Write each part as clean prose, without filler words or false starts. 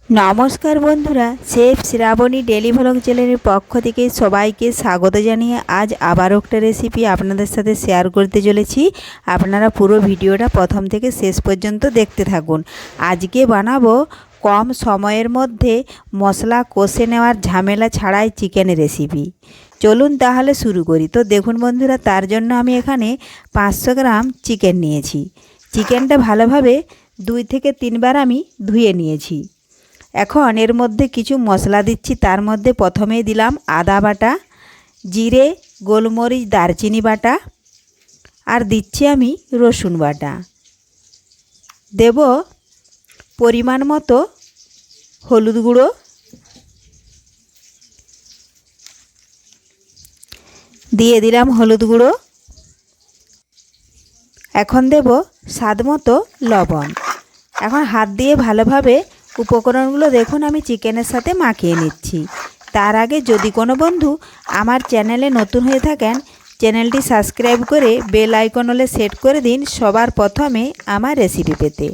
নমস্কার বন্ধুরা, chef Shrabani daily vlog চ্যানেলের পক্ষ থেকে সবাইকে স্বাগত জানিয়ে আজ আবারও একটা রেসিপি আপনাদের সাথে শেয়ার করতে চলেছি। আপনারা পুরো ভিডিওটা প্রথম থেকে শেষ পর্যন্ত দেখতে থাকুন। আজকে বানাবো কম সময়ের মধ্যে মশলা কষে নেওয়ার ঝামেলা ছাড়াই চিকেন রেসিপি। চলুন তাহলে শুরু করি। তো দেখুন বন্ধুরা, তার জন্য আমি এখানে 500 গ্রাম চিকেন নিয়েছি। চিকেনটা ভালোভাবে 2 থেকে 3 বার আমি ধুয়ে নিয়েছি। এখন এর মধ্যে কিছু মশলা দিচ্ছি। তার মধ্যে প্রথমেই দিলাম আদা বাটা, জিরে, গোলমরিচ, দারচিনি বাটা, আর দিচ্ছি আমি রসুন বাটা। দেব পরিমাণ মতো হলুদ গুঁড়ো, দিয়ে দিলাম হলুদ গুঁড়ো। এখন দেব স্বাদ মতো লবণ। এখন হাত দিয়ে ভালোভাবে উপকরণগুলো দেখুন আমি চিকেনের সাথে মাখিয়ে নিচ্ছি। তার আগে যদি কোনো বন্ধু আমার চ্যানেলে নতুন হয়ে থাকেন, চ্যানেলটি সাবস্ক্রাইব করে বেল আইকন হলে সেট করে দিন সবার প্রথমে আমার রেসিপি পেতে।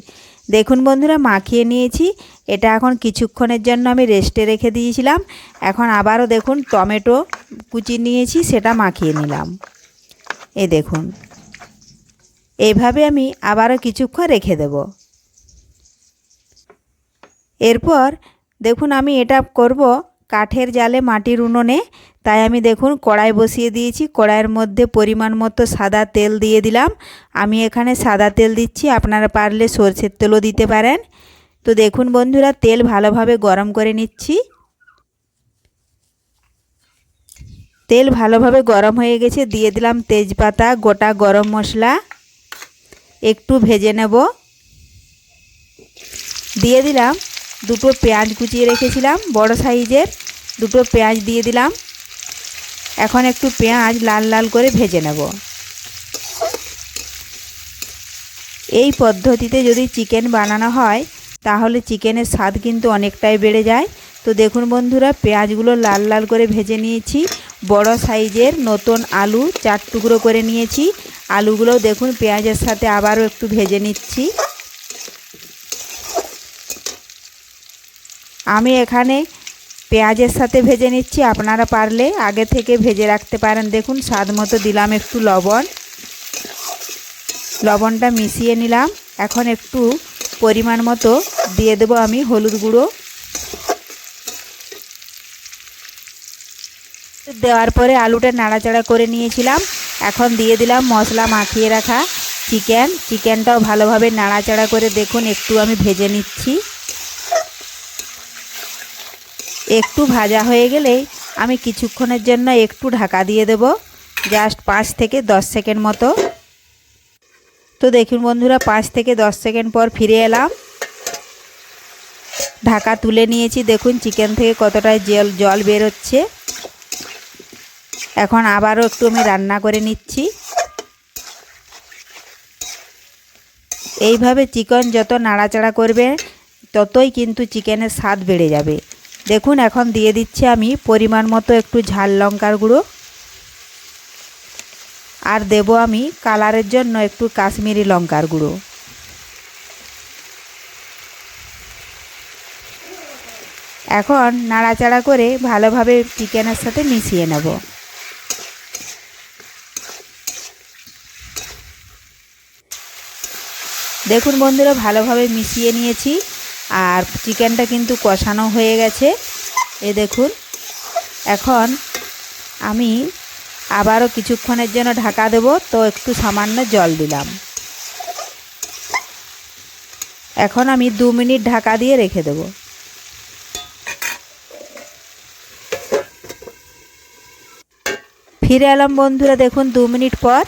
দেখুন বন্ধুরা, মাখিয়ে নিয়েছি। এটা এখন কিছুক্ষণের জন্য আমি রেস্টে রেখে দিয়েছিলাম। এখন আবারও দেখুন টমেটো কুচি নিয়েছি, সেটা মাখিয়ে নিলাম। এই দেখুন, এইভাবে আমি আবারও কিছুক্ষণ রেখে দেব। এরপর দেখুন আমি এটা করব কাঠের জালে, মাটির উনুনে। তাই আমি দেখুন কড়াই বসিয়ে দিয়েছি। কড়াইয়ের মধ্যে পরিমাণ মতো সাদা তেল দিয়ে দিলাম। আমি এখানে সাদা তেল দিচ্ছি, আপনারা পারলে সরষের তেলও দিতে পারেন। তো দেখুন বন্ধুরা, তেল ভালোভাবে গরম করে নিচ্ছি। তেল ভালোভাবে গরম হয়ে গেছে, দিয়ে দিলাম তেজপাতা, গোটা গরম মশলা, একটু ভেজে নেব। দিয়ে দিলাম দুটো পেঁয়াজ কুচিয়ে রেখেছিলাম, বড় সাইজের দুটো পেঁয়াজ দিয়ে দিলাম। এখন একটু পেঁয়াজ লাল লাল করে ভেজে নেব। এই পদ্ধতিতে যদি চিকেন বানানো হয় তাহলে চিকেনের স্বাদ কিন্তু অনেকটাই বেড়ে যায়। তো দেখুন বন্ধুরা, পেঁয়াজগুলো লাল লাল করে ভেজে নিয়েছি। বড় সাইজের নতুন আলু 4 টুকরো করে নিয়েছি। আলুগুলোও দেখুন পেঁয়াজের সাথে আবারও একটু ভেজে নিচ্ছি। আমি এখানে পেঁয়াজের সাথে ভেজে নিচ্ছি, আপনারা পারলে আগে থেকে ভেজে রাখতে পারেন। দেখুন স্বাদ মতো দিলাম একটু লবণ, লবণটা মিশিয়ে নিলাম। এখন একটু পরিমাণ মতো দিয়ে দেব আমি হলুদ গুঁড়ো। দেওয়ার পরে আলুটা নাড়াচাড়া করে নিয়েছিলাম। এখন দিয়ে দিলাম মশলা মাখিয়ে রাখা চিকেনটাও ভালোভাবে নাড়াচাড়া করে দেখুন একটু আমি ভেজে নিচ্ছি। একটু ভাজা হয়ে গেলে আমি কিছুক্ষণের জন্য একটু ঢাকা দিয়ে দেব, জাস্ট 5 থেকে 10 সেকেন্ড মতো। তো দেখুন বন্ধুরা, 5 থেকে 10 সেকেন্ড পর ফিরে এলাম। ঢাকা তুলে নিয়েছি। দেখুন চিকেন থেকে কতটা জল বেরোচ্ছে। এখন আবারও একটু আমি রান্না করে নিচ্ছি। এইভাবে চিকেন যত নাড়াচাড়া করবে ততই কিন্তু চিকেনের স্বাদ বেড়ে যাবে। দেখুন এখন দিয়ে দিচ্ছি আমি পরিমাণ মতো একটু ঝাল লঙ্কার গুঁড়ো, আর দেব আমি কালারের জন্য একটু কাশ্মীরি লঙ্কার গুঁড়ো। এখন নাড়াচাড়া করে ভালোভাবে চিকেনের সাথে মিশিয়ে নেব। দেখুন বন্ধুরা, ভালোভাবে মিশিয়ে নিয়েছি আর চিকেনটা কিন্তু কষানো হয়ে গেছে। দেখুন এখন আমি আবারও কিছুক্ষণের জন্য ঢাকা দেব। তো একটু সামান্য জল দিলাম। এখন আমি 2 মিনিট ঢাকা দিয়ে রেখে দেব। ফিরে এলাম বন্ধুরা, দেখুন 2 মিনিট পর।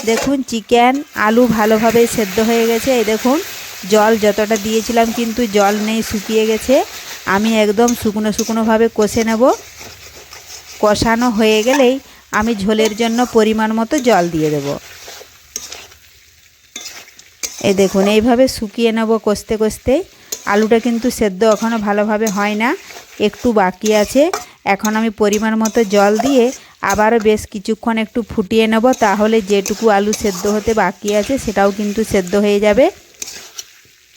দেখুন চিকেন আলু ভালোভাবে সেদ্ধ হয়ে গেছে। এই দেখুন জল যতটা দিয়েছিলাম কিন্তু জল নেই, শুকিয়ে গেছে। আমি একদম শুকনো শুকনোভাবে কষে নেব। কষানো হয়ে গেলেই আমি ঝোলের জন্য পরিমাণ মতো জল দিয়ে দেব। এই দেখুন এইভাবে শুকিয়ে নেব কষতে কষতে। আলুটা কিন্তু সেদ্ধ এখনও ভালোভাবে হয় না, একটু বাকি আছে। এখন আমি পরিমাণ মতো জল দিয়ে আবারও বেশ কিছুক্ষণ একটু ফুটিয়ে নেব, তাহলে যেটুকু আলু সেদ্ধ হতে বাকি আছে সেটাও কিন্তু সেদ্ধ হয়ে যাবে।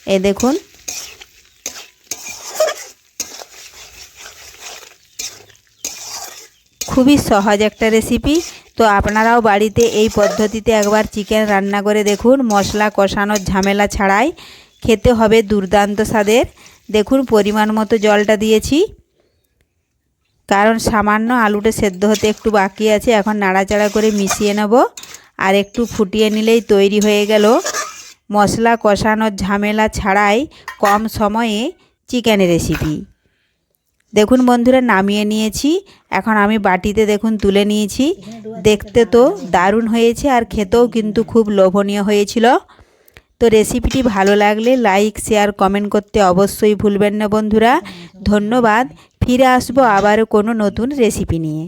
এই দেখুন খুবই সহজ একটা রেসিপি। তো আপনারাও বাড়িতে এই পদ্ধতিতে একবার চিকেন রান্না করে দেখুন, মশলা কষানোর ঝামেলা ছাড়াই। খেতে হবে দুর্দান্ত স্বাদের। দেখুন পরিমাণ মতো জলটা দিয়েছি, কারণ সামান্য আলুটা সেদ্ধ হতে একটু বাকি আছে। এখন নাড়াচাড়া করে মিশিয়ে নেব, আর একটু ফুটিয়ে নিলেই তৈরি হয়ে গেল মশলা কষানোর ঝামেলা ছাড়াই কম সময়ে চিকেন রেসিপি। দেখুন বন্ধুরা, নামিয়ে নিয়েছি। এখন আমি বাটিতে দেখুন তুলে নিয়েছি। দেখতে তো দারুণ হয়েছে, আর খেতেও কিন্তু খুব লোভনীয় হয়েছিল। তো রেসিপিটি ভালো লাগলে লাইক শেয়ার কমেন্ট করতে অবশ্যই ভুলবেন না বন্ধুরা। ধন্যবাদ। ফিরে আসবো আবারও কোনো নতুন রেসিপি নিয়ে।